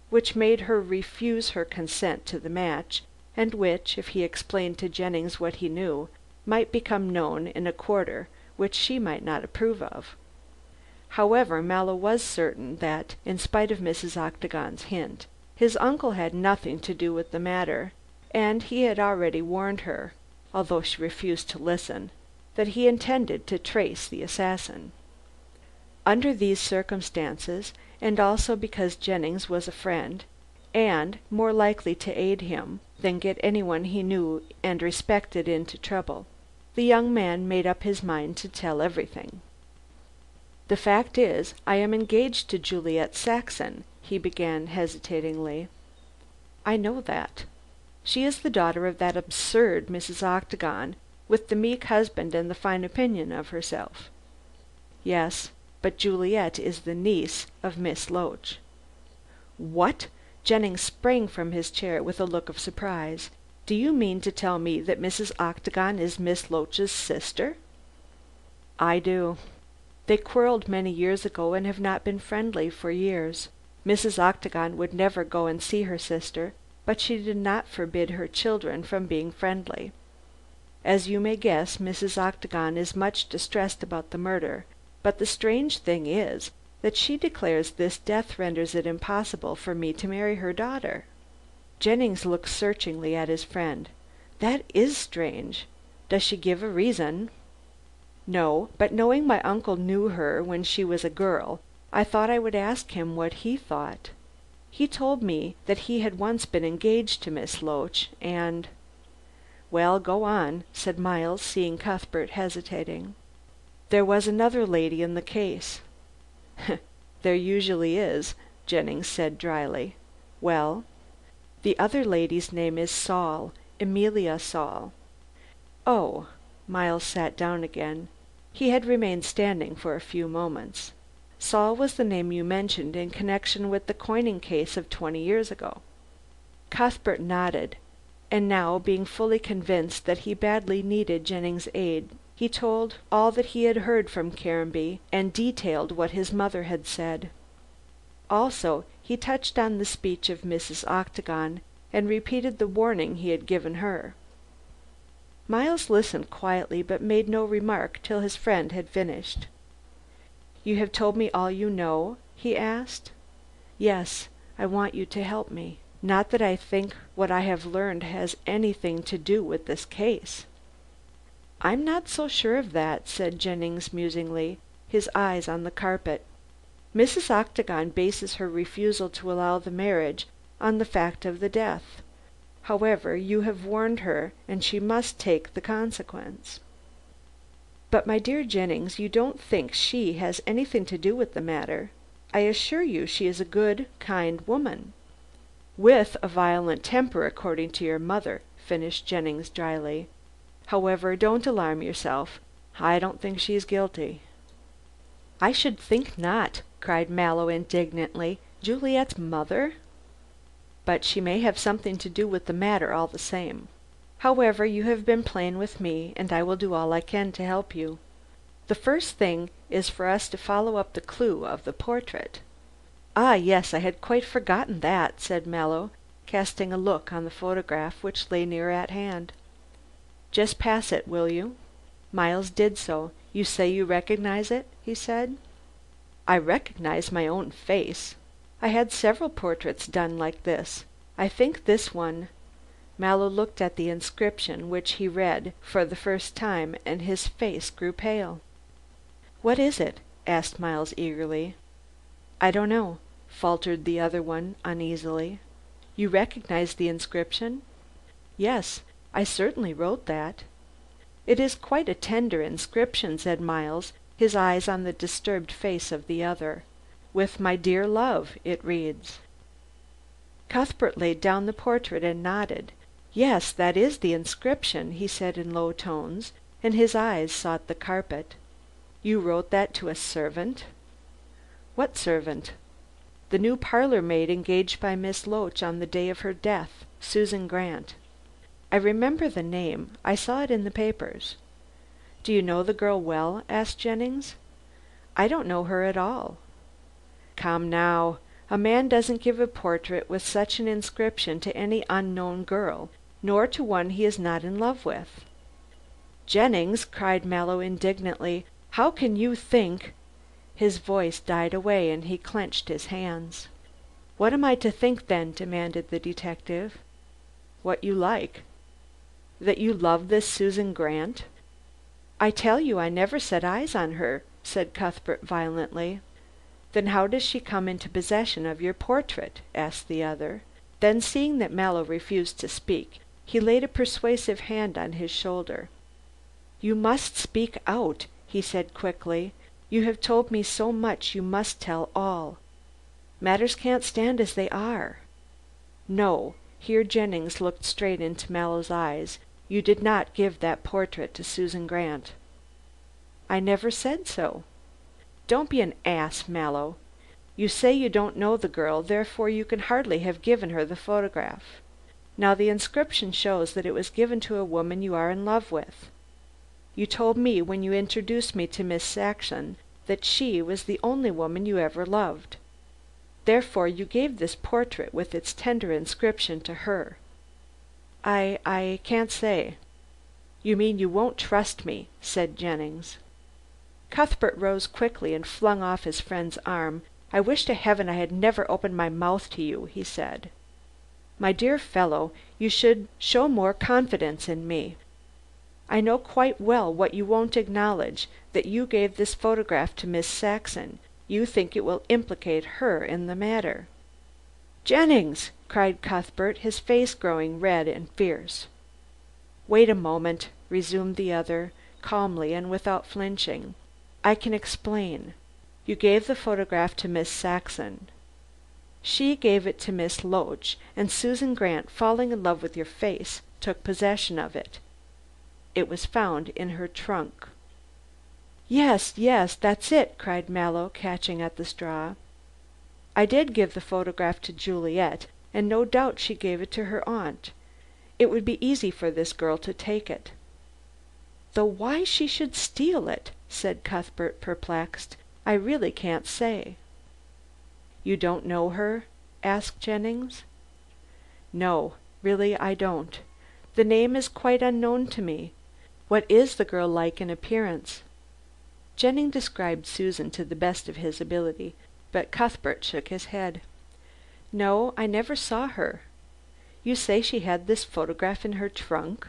which made her refuse her consent to the match, and which, if he explained to Jennings what he knew, might become known in a quarter which she might not approve of. However, Mallow was certain that, in spite of Mrs. Octagon's hint, his uncle had nothing to do with the matter, and he had already warned her, although she refused to listen, that he intended to trace the assassin. Under these circumstances, and also because Jennings was a friend, and more likely to aid him than get anyone he knew and respected into trouble, the young man made up his mind to tell everything. "The fact is, I am engaged to Juliet Saxon," he began hesitatingly. "I know that. She is the daughter of that absurd Mrs. Octagon, with the meek husband and the fine opinion of herself." "Yes, but Juliet is the niece of Miss Loach." "What?" Jennings sprang from his chair with a look of surprise. "Do you mean to tell me that Mrs. Octagon is Miss Loach's sister?" "I do. They quarreled many years ago and have not been friendly for years. Mrs. Octagon would never go and see her sister, but she did not forbid her children from being friendly. As you may guess, Mrs. Octagon is much distressed about the murder, but the strange thing is that she declares this death renders it impossible for me to marry her daughter." Jennings looked searchingly at his friend. "That is strange. Does she give a reason?" "No, but knowing my uncle knew her when she was a girl, I thought I would ask him what he thought. He told me that he had once been engaged to Miss Loach, and—" "Well, go on," said Miles, seeing Cuthbert hesitating. "There was another lady in the case." "There usually is," Jennings said dryly. "Well?" "The other lady's name is Saul, Emilia Saul." "Oh." Miles sat down again. He had remained standing for a few moments. "Saul was the name you mentioned in connection with the coining case of 20 years ago?" Cuthbert nodded, and now, being fully convinced that he badly needed Jennings' aid, he told all that he had heard from Caranby, and detailed what his mother had said. Also he touched on the speech of Mrs. Octagon, and repeated the warning he had given her. Miles listened quietly, but made no remark till his friend had finished. "You have told me all you know?" he asked. "Yes, I want you to help me. Not that I think what I have learned has anything to do with this case." "I'm not so sure of that," said Jennings musingly, his eyes on the carpet. "Mrs. Octagon bases her refusal to allow the marriage on the fact of the death. However, you have warned her, and she must take the consequence." "But my dear Jennings, you don't think she has anything to do with the matter? I assure you she is a good, kind woman." "With a violent temper, according to your mother," finished Jennings dryly. "However, don't alarm yourself. I don't think she is guilty." "I should think not," cried Mallow indignantly. "Juliet's mother!" "But she may have something to do with the matter all the same. However, you have been plain with me, and I will do all I can to help you. The first thing is for us to follow up the clue of the portrait." "Ah, yes, I had quite forgotten that," said Mallow, casting a look on the photograph which lay near at hand. "Just pass it, will you?" Miles did so. "You say you recognize it?" he said. "I recognize my own face. I had several portraits done like this. I think this one—" Mallow looked at the inscription, which he read for the first time, and his face grew pale. "What is it?" asked Miles eagerly. "I don't know," faltered the other one uneasily. "You recognize the inscription?" "Yes, I certainly wrote that." "It is quite a tender inscription," said Miles, his eyes on the disturbed face of the other. "'With my dear love,' it reads." Cuthbert laid down the portrait and nodded. "Yes, that is the inscription," he said in low tones, and his eyes sought the carpet. "You wrote that to a servant?" "What servant?" "The new parlor maid engaged by Miss Loach on the day of her death, Susan Grant. I remember the name. I saw it in the papers." "Do you know the girl well?" asked Jennings. "I don't know her at all." "Come now, A man doesn't give a portrait with such an inscription to any unknown girl, nor to one he is not in love with." "Jennings," cried Mallow indignantly, "how can you think—" His voice died away and he clenched his hands. "What am I to think then?" demanded the detective. "What you like." "That you love this Susan Grant?" "I tell you I never set eyes on her," said Cuthbert violently. "Then how does she come into possession of your portrait?" asked the other. Then seeing that Mallow refused to speak, he laid a persuasive hand on his shoulder. "You must speak out," he said quickly. "You have told me so much you must tell all. Matters can't stand as they are. No," here Jennings looked straight into Mallow's eyes, "you did not give that portrait to Susan Grant." "I never said so." "Don't be an ass, Mallow. You say you don't know the girl, therefore you can hardly have given her the photograph. Now the inscription shows that it was given to a woman you are in love with. You told me when you introduced me to Miss Saxon that she was the only woman you ever loved. Therefore you gave this portrait with its tender inscription to her." I can't say." "You mean you won't trust me," said Jennings. Cuthbert rose quickly and flung off his friend's arm. "I wish to heaven I had never opened my mouth to you," he said. "My dear fellow, you should show more confidence in me. I know quite well what you won't acknowledge, that you gave this photograph to Miss Saxon. You think it will implicate her in the matter." "Jennings!" cried Cuthbert, his face growing red and fierce. "Wait a moment," resumed the other, calmly and without flinching. "I can explain. You gave the photograph to Miss Saxon. She gave it to Miss Loach, and Susan Grant, falling in love with your face, took possession of it. It was found in her trunk." "Yes, yes, that's it," cried Mallow, catching at the straw. "I did give the photograph to Juliet, and no doubt she gave it to her aunt. It would be easy for this girl to take it." "Though why she should steal it," said Cuthbert, perplexed, "I really can't say." "You don't know her?" asked Jennings. "No, really I don't. The name is quite unknown to me. What is the girl like in appearance?" Jennings described Susan to the best of his ability, but Cuthbert shook his head. "No, I never saw her. You say she had this photograph in her trunk?"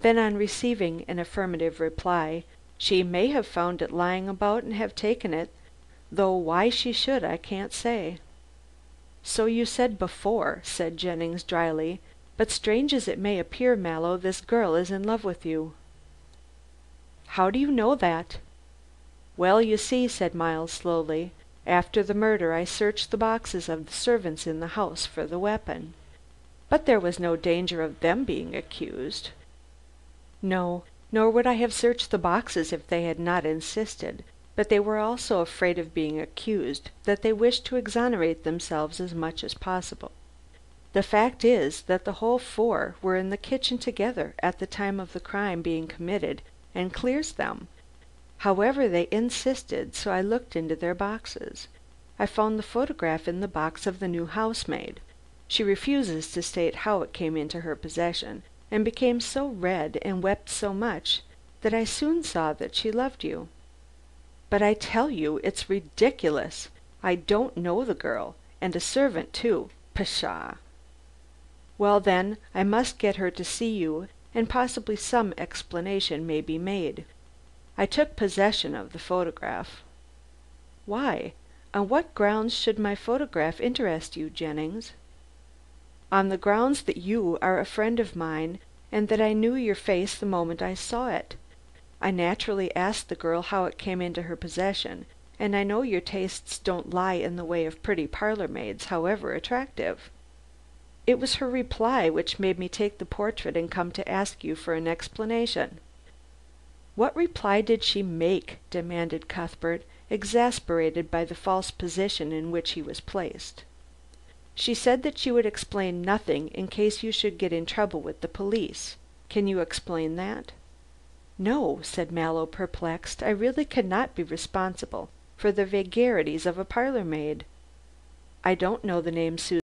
Then on receiving an affirmative reply, "She may have found it lying about and have taken it, though why she should I can't say." "So you said before," said Jennings dryly, "but strange as it may appear, Mallow, this girl is in love with you." "How do you know that?" "Well, you see," said Miles slowly, "after the murder I searched the boxes of the servants in the house for the weapon." "But there was no danger of them being accused." "No, nor would I have searched the boxes if they had not insisted, but they were all so afraid of being accused that they wished to exonerate themselves as much as possible. The fact is that the whole four were in the kitchen together at the time of the crime being committed, and clears them. However, they insisted, so I looked into their boxes. I found the photograph in the box of the new housemaid. She refuses to state how it came into her possession, and became so red and wept so much that I soon saw that she loved you." "But I tell you it's ridiculous. I don't know the girl, and a servant too. Pshaw!" "Well, then, I must get her to see you, and possibly some explanation may be made. I took possession of the photograph." "Why? On what grounds should my photograph interest you, Jennings?" "On the grounds that you are a friend of mine, and that I knew your face the moment I saw it. I naturally asked the girl how it came into her possession, and I know your tastes don't lie in the way of pretty parlor maids, however attractive. It was her reply which made me take the portrait and come to ask you for an explanation." "What reply did she make?" demanded Cuthbert, exasperated by the false position in which he was placed. "She said that she would explain nothing in case you should get in trouble with the police. Can you explain that?" "No," said Mallow, perplexed. "I really cannot be responsible for the vagaries of a parlor maid." I don't know the name Susan.